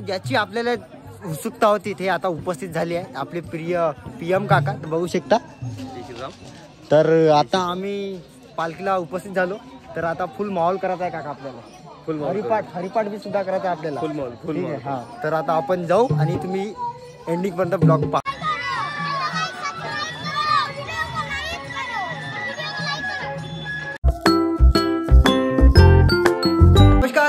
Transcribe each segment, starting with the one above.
ज्याची आपल्याला उत्सुकता होती ते आता उपस्थित झाली आहे, आपले प्रिय PM काका बघू शकता। तर आता आम्ही पालखीला उपस्थित झालो, तर आता फुल माहोल करायचा आहे काका आपल्याला, फुल हरिपाठ बी सुद्धा करायचा आहे आपल्याला, फुल माहोल। हा, तर आता आपण जाऊ आणि तुम्ही एंडिंग पर्यंत ब्लॉग पहा।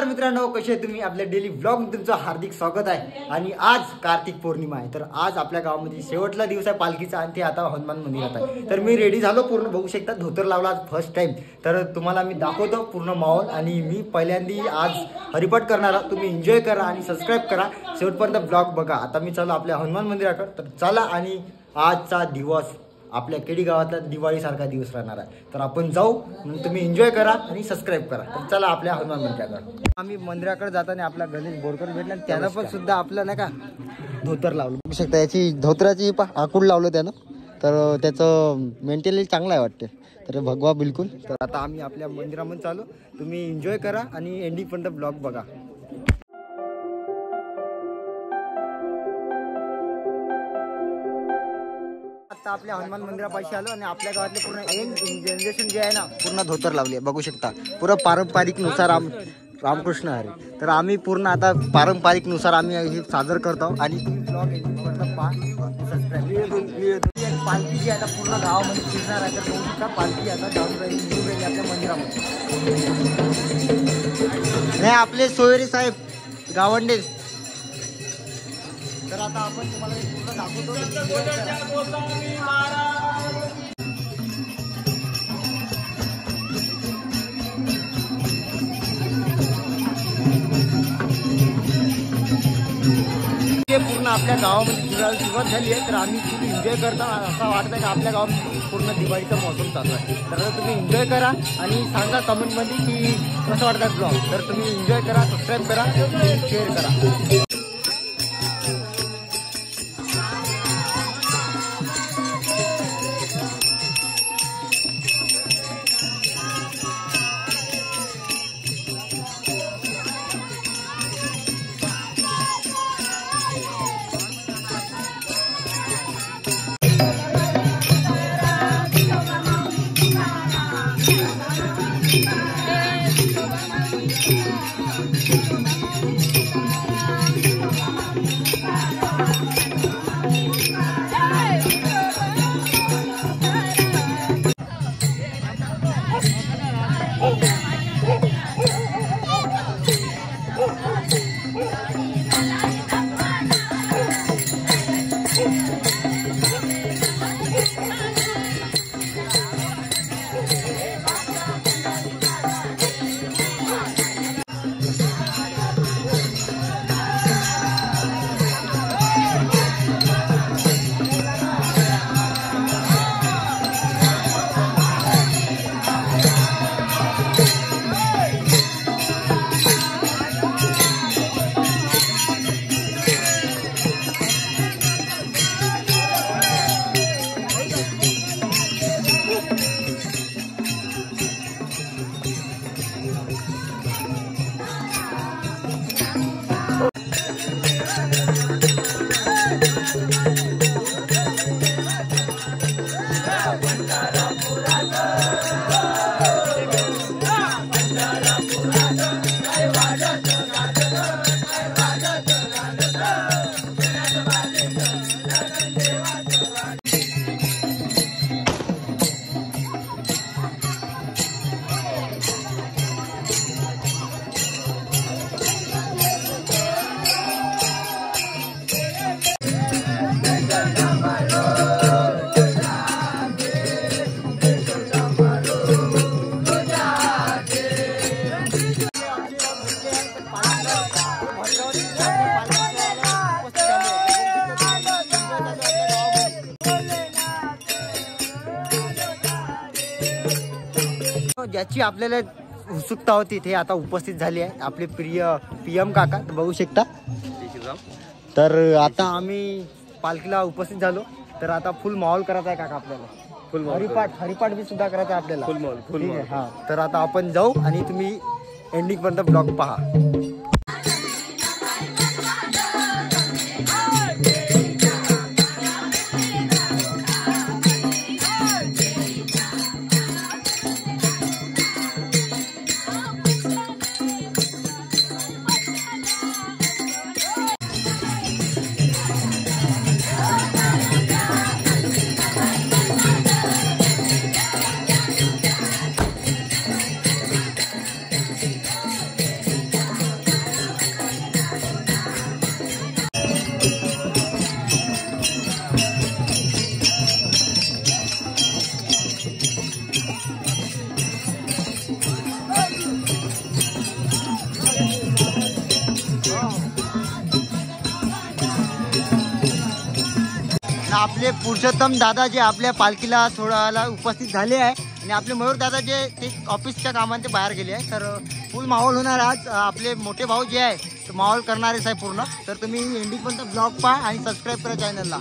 मित्रांनो, कसे तुम्ही? आपल्या डेली ब्लॉग मध्ये तुमचं हार्दिक स्वागत आहे। आणि आज कार्तिक पौर्णिमा आहे, तर आज आपल्या गावामध्ये शेवटला दिवस आहे पालखीचा आणि ते आता हनुमान मंदिरात आहे। तर मी रेडी झालो पूर्ण, बघू शकता धोतर लावला आज फर्स्ट टाइम। तर तुम्हाला मी दाखवतो पूर्ण माहोल, आणि मी पहिल्यांदा आज हरिपाठ करणार, तुम्ही एन्जॉय करा आणि सबस्क्राईब करा, शेवटपर्यंत ब्लॉग बघा। आता मी चालू आपल्या हनुमान मंदिराकडे, तर चला। आणि आजचा दिवस आपल्या केडी गावातला दिवाळी सारखा दिवस राहणार आहे, तर आपण जाऊ, तुम्ही एन्जॉय करा आणि सबस्क्राईब करा। तर चला आपल्या हनुमान मंदिराकडे। आम्ही मंदिराकडे जाताना आपला गणेश बोरकर भेटला, त्याला पण सुद्धा आपलं नाही का धोतर लावलं, बघू शकता याची धोतराची आकूड लावलं त्यानं, तर त्याचं मेंटेनन्स चांगलं आहे वाटते, तर भगवा बिलकुल। तर आता आम्ही आपल्या मंदिरामध्ये चालू, तुम्ही एन्जॉय करा आणि एंडिंग पर्यंत ब्लॉग बघा। आता आपल्या हनुमान मंदिरापाशी आलो आणि आपल्या गावातले पूर्ण यंग जनरेशन जे आहे ना, पूर्ण धोतर लावली आहे, बघू शकता पुरं पारंपरिक नुसार रामकृष्ण हरी। तर आम्ही पूर्ण आता पारंपरिक नुसार आम्ही हे सादर करतो आणि ब्लॉग पालखी जी आता पूर्ण गावामध्ये फिरणार आहे, तर बघू पालखी आता जाऊन राहिली आपल्या मंदिरामध्ये। हे आपले सोयरे साहेब गावंडे, तर आता आपण तुम्हाला पूर्ण दाखवतो। पूर्ण आपल्या गावामध्ये दिवाळी सुरुवात झाली आहे, तर आम्ही खूप एन्जॉय करतो, असं वाटतं की आपल्या गावात पूर्ण दिवाळीचा मौसम चालू आहे। तर तुम्ही एन्जॉय करा आणि सांगा कमेंटमध्ये की कसं वाटतं ब्लॉग। तर तुम्ही एन्जॉय करा, सबस्क्राईब करा, शेअर करा। ज्याची आपल्याला उत्सुकता होती ते आता उपस्थित झाली आहे, आपले प्रिय PM काका बघू शकता. तर आता आम्ही पालखीला उपस्थित झालो. तर आता फुल माहोल करायचा आहे काका आपल्याला. हरिपाठ बी सुद्धा करायचा आहे आपल्याला. ठीक आहे. हा, तर आता आपण जाऊ आणि तुम्ही एंडिंग पर्यंत ब्लॉग पहा. आपले पुरुषोत्तम दादा जे आपल्या पालखीला थोडाला उपस्थित झाले आहे आणि आपले मयूर दादा जे ते ऑफिसच्या कामाने ते बाहेर गेले आहे. तर फुल माहोल होणार आज. आपले मोठे भाऊ जे आहे ते माहोल करणारेच आहे पूर्ण. तर तुम्ही एंडिंग पर्यंत ब्लॉग पहा आणि सबस्क्राईब करा चॅनलला.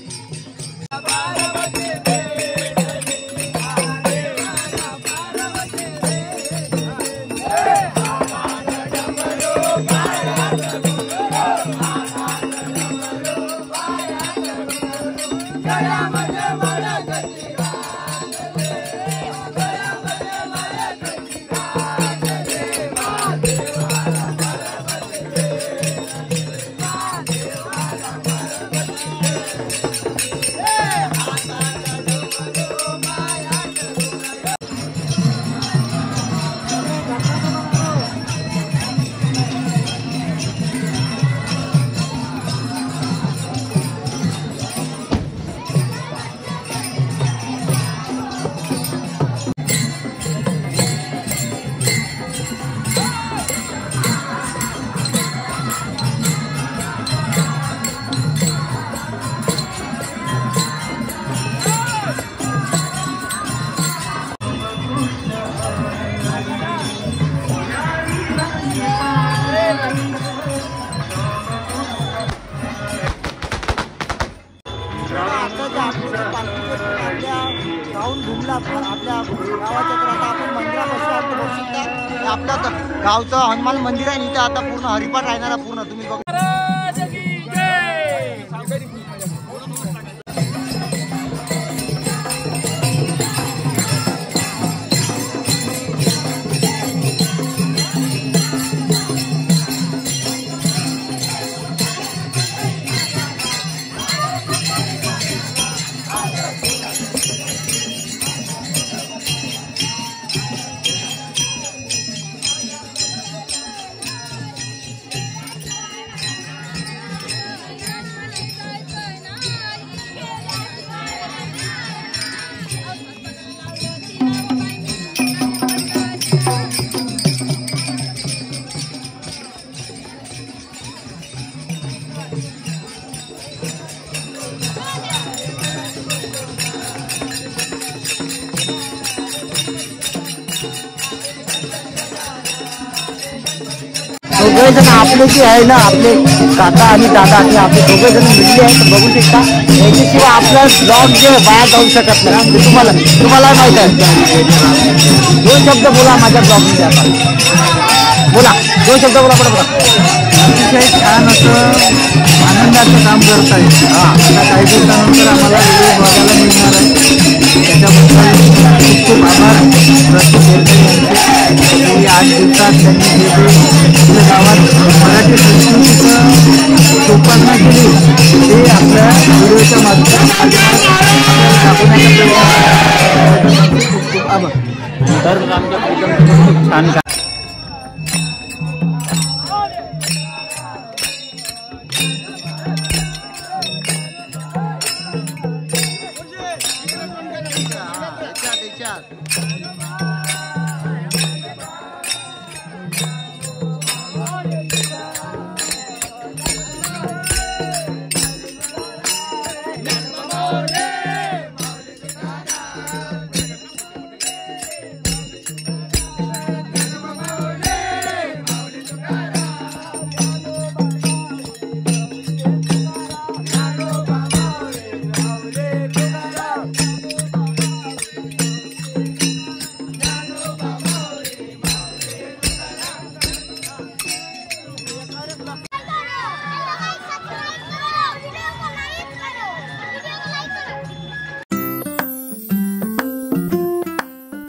आपल्या गावाच्या तर आता आपण मंदिरापाशी बघू शकता. आपलं गावचं हनुमान मंदिर आहे. इथे आता पूर्ण हरिपाठ राहणार पूर्ण. तुम्ही बघू दोघे जण आपले जे आहे ना, आपले काका आणि दादा हे आपले दोघे जण मिळले आहेत. बघू शकता. याच्याशिवाय आपला ब्लॉग जे बाहेर जाऊ शकत नाही. म्हणजे तुम्हाला माहित आहे. 2 शब्द बोला माझ्या ब्लॉगमध्ये. आता बोला 2 शब्द बोला. अतिशय छान असं आनंदाचं काम करत आहे. आता काही दिवसानंतर आम्हाला व्हिडिओ बघायला मिळणार आहे. त्याच्याबद्दल खूप खूप आभार प्रतीक यांचे. 8 दिवसात त्यांनी जे आपल्या गावात मराठी संस्कृतीचं जोपासना केली ते आपल्या व्हिडिओच्या माध्यमातून दाखवण्याचा प्रयत्न. खूप खूप आभार. तर आमच्या छान